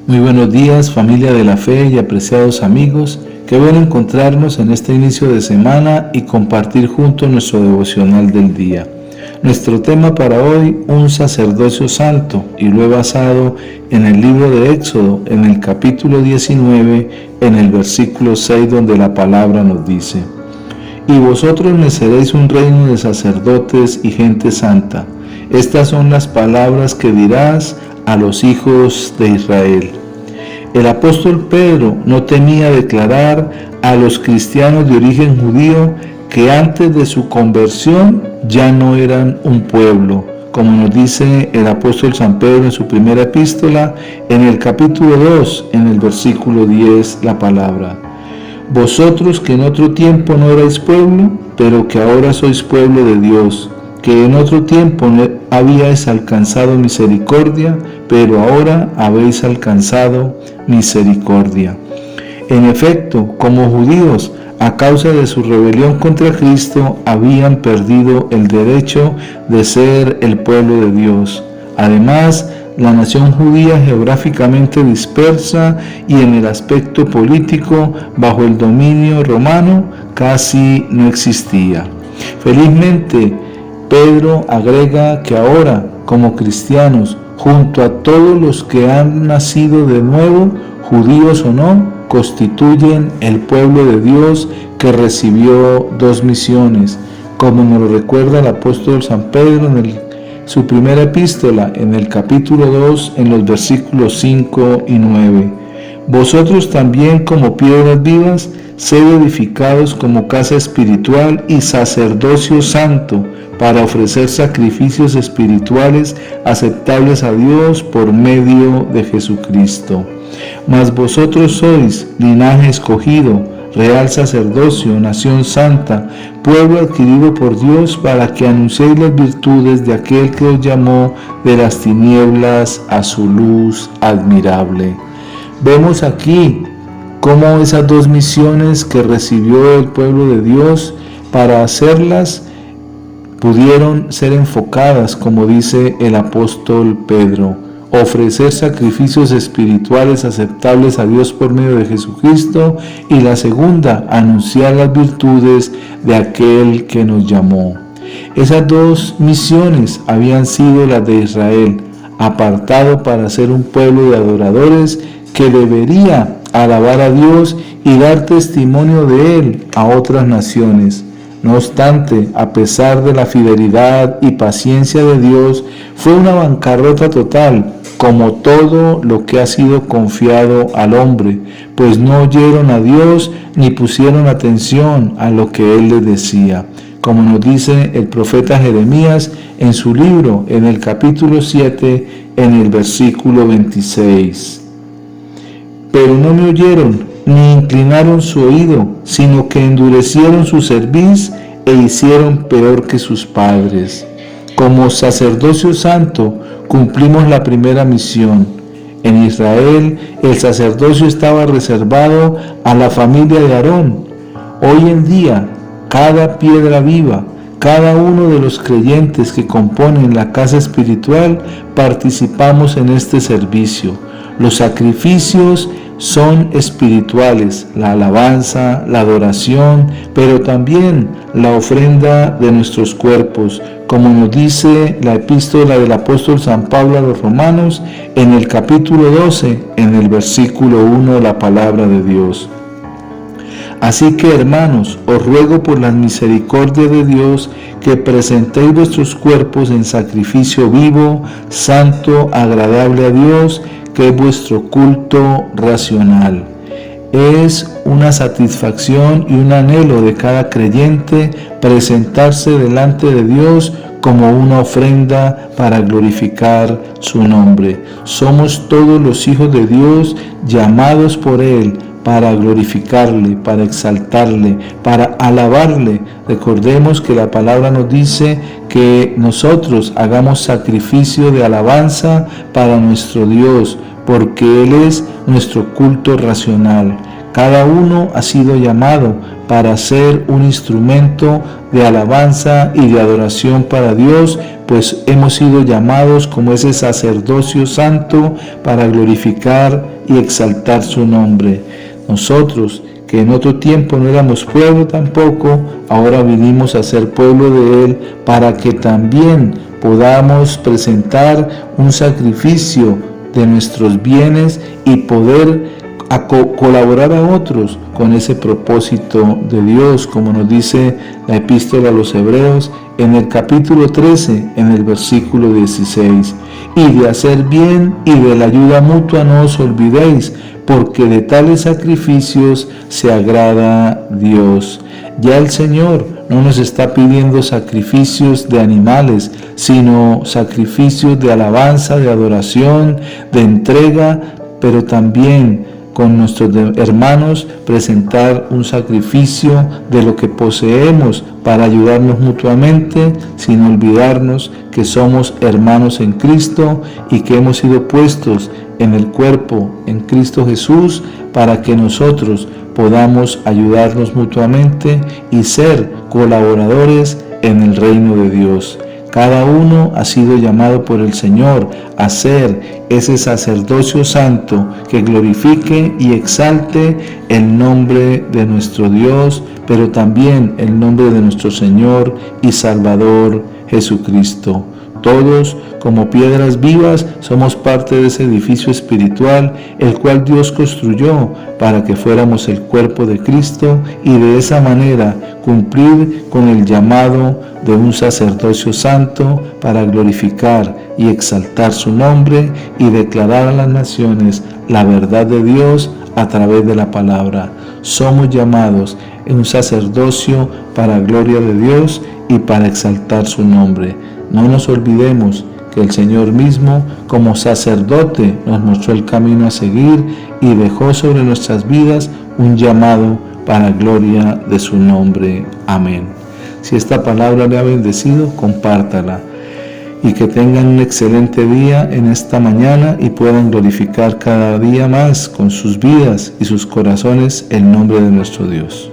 Muy buenos días, familia de la fe y apreciados amigos. Qué bueno encontrarnos en este inicio de semana y compartir juntos nuestro devocional del día. Nuestro tema para hoy, un sacerdocio santo, y lo he basado en el libro de Éxodo, en el capítulo 19, en el versículo 6, donde la palabra nos dice: Y vosotros me seréis un reino de sacerdotes y gente santa. Estas son las palabras que dirás a los hijos de Israel. El apóstol Pedro no temía declarar a los cristianos de origen judío que antes de su conversión ya no eran un pueblo, como nos dice el apóstol San Pedro en su primera epístola, en el capítulo 2, en el versículo 10, la palabra: Vosotros que en otro tiempo no erais pueblo, pero que ahora sois pueblo de Dios, que en otro tiempo no habíais alcanzado misericordia, pero ahora habéis alcanzado misericordia. En efecto, como judíos, a causa de su rebelión contra Cristo, habían perdido el derecho de ser el pueblo de Dios. Además, la nación judía, geográficamente dispersa y en el aspecto político bajo el dominio romano, casi no existía. Felizmente, Pedro agrega que ahora, como cristianos, junto a todos los que han nacido de nuevo, judíos o no, constituyen el pueblo de Dios que recibió dos misiones, como nos lo recuerda el apóstol San Pedro en su primera epístola, en el capítulo 2, en los versículos 5 y 9. Vosotros también, como piedras vivas, sed edificados como casa espiritual y sacerdocio santo, para ofrecer sacrificios espirituales aceptables a Dios por medio de Jesucristo. Mas vosotros sois linaje escogido, real sacerdocio, nación santa, pueblo adquirido por Dios, para que anunciéis las virtudes de aquel que os llamó de las tinieblas a su luz admirable. Vemos aquí cómo esas dos misiones que recibió el pueblo de Dios, para hacerlas pudieron ser enfocadas, como dice el apóstol Pedro: ofrecer sacrificios espirituales aceptables a Dios por medio de Jesucristo, y la segunda, anunciar las virtudes de aquel que nos llamó. Esas dos misiones habían sido las de Israel, apartado para ser un pueblo de adoradores que debería alabar a Dios y dar testimonio de Él a otras naciones. No obstante, a pesar de la fidelidad y paciencia de Dios, fue una bancarrota total, como todo lo que ha sido confiado al hombre, pues no oyeron a Dios ni pusieron atención a lo que Él les decía, como nos dice el profeta Jeremías en su libro, en el capítulo 7, en el versículo 26. Pero no me oyeron, ni inclinaron su oído, sino que endurecieron su cerviz e hicieron peor que sus padres. Como sacerdocio santo, cumplimos la primera misión. En Israel, el sacerdocio estaba reservado a la familia de Aarón. Hoy en día, cada piedra viva, cada uno de los creyentes que componen la casa espiritual, participamos en este servicio. Los sacrificios son espirituales, la alabanza, la adoración, pero también la ofrenda de nuestros cuerpos, como nos dice la epístola del apóstol San Pablo a los Romanos, en el capítulo 12, en el versículo 1, la palabra de Dios. Así que, hermanos, os ruego por las misericordias de Dios que presentéis vuestros cuerpos en sacrificio vivo, santo, agradable a Dios, que es vuestro culto racional. Es una satisfacción y un anhelo de cada creyente presentarse delante de Dios como una ofrenda para glorificar su nombre. Somos todos los hijos de Dios, llamados por Él para glorificarle, para exaltarle, para alabarle. Recordemos que la palabra nos dice que nosotros hagamos sacrificio de alabanza para nuestro Dios, porque Él es nuestro culto racional. Cada uno ha sido llamado para ser un instrumento de alabanza y de adoración para Dios, pues hemos sido llamados como ese sacerdocio santo para glorificar y exaltar su nombre. Nosotros, que en otro tiempo no éramos pueblo tampoco, ahora vinimos a ser pueblo de Él para que también podamos presentar un sacrificio de nuestros bienes y poder colaborar a otros con ese propósito de Dios, como nos dice la epístola a los Hebreos en el capítulo 13, en el versículo 16. Y de hacer bien y de la ayuda mutua no os olvidéis, porque de tales sacrificios se agrada Dios. Ya el Señor no nos está pidiendo sacrificios de animales, sino sacrificios de alabanza, de adoración, de entrega, pero también con nuestros hermanos presentar un sacrificio de lo que poseemos para ayudarnos mutuamente, sin olvidarnos que somos hermanos en Cristo y que hemos sido puestos en el cuerpo en Cristo Jesús para que nosotros podamos ayudarnos mutuamente y ser colaboradores en el reino de Dios. Cada uno ha sido llamado por el Señor a ser ese sacerdocio santo que glorifique y exalte el nombre de nuestro Dios, pero también el nombre de nuestro Señor y Salvador Jesucristo. Todos, como piedras vivas, somos parte de ese edificio espiritual, el cual Dios construyó para que fuéramos el cuerpo de Cristo y de esa manera cumplir con el llamado de un sacerdocio santo para glorificar y exaltar su nombre y declarar a las naciones la verdad de Dios a través de la palabra. Somos llamados en un sacerdocio para gloria de Dios y para exaltar su nombre. No nos olvidemos que el Señor mismo, como sacerdote, nos mostró el camino a seguir y dejó sobre nuestras vidas un llamado para gloria de su nombre. Amén. Si esta palabra le ha bendecido, compártala. Y que tengan un excelente día en esta mañana y puedan glorificar cada día más con sus vidas y sus corazones el nombre de nuestro Dios.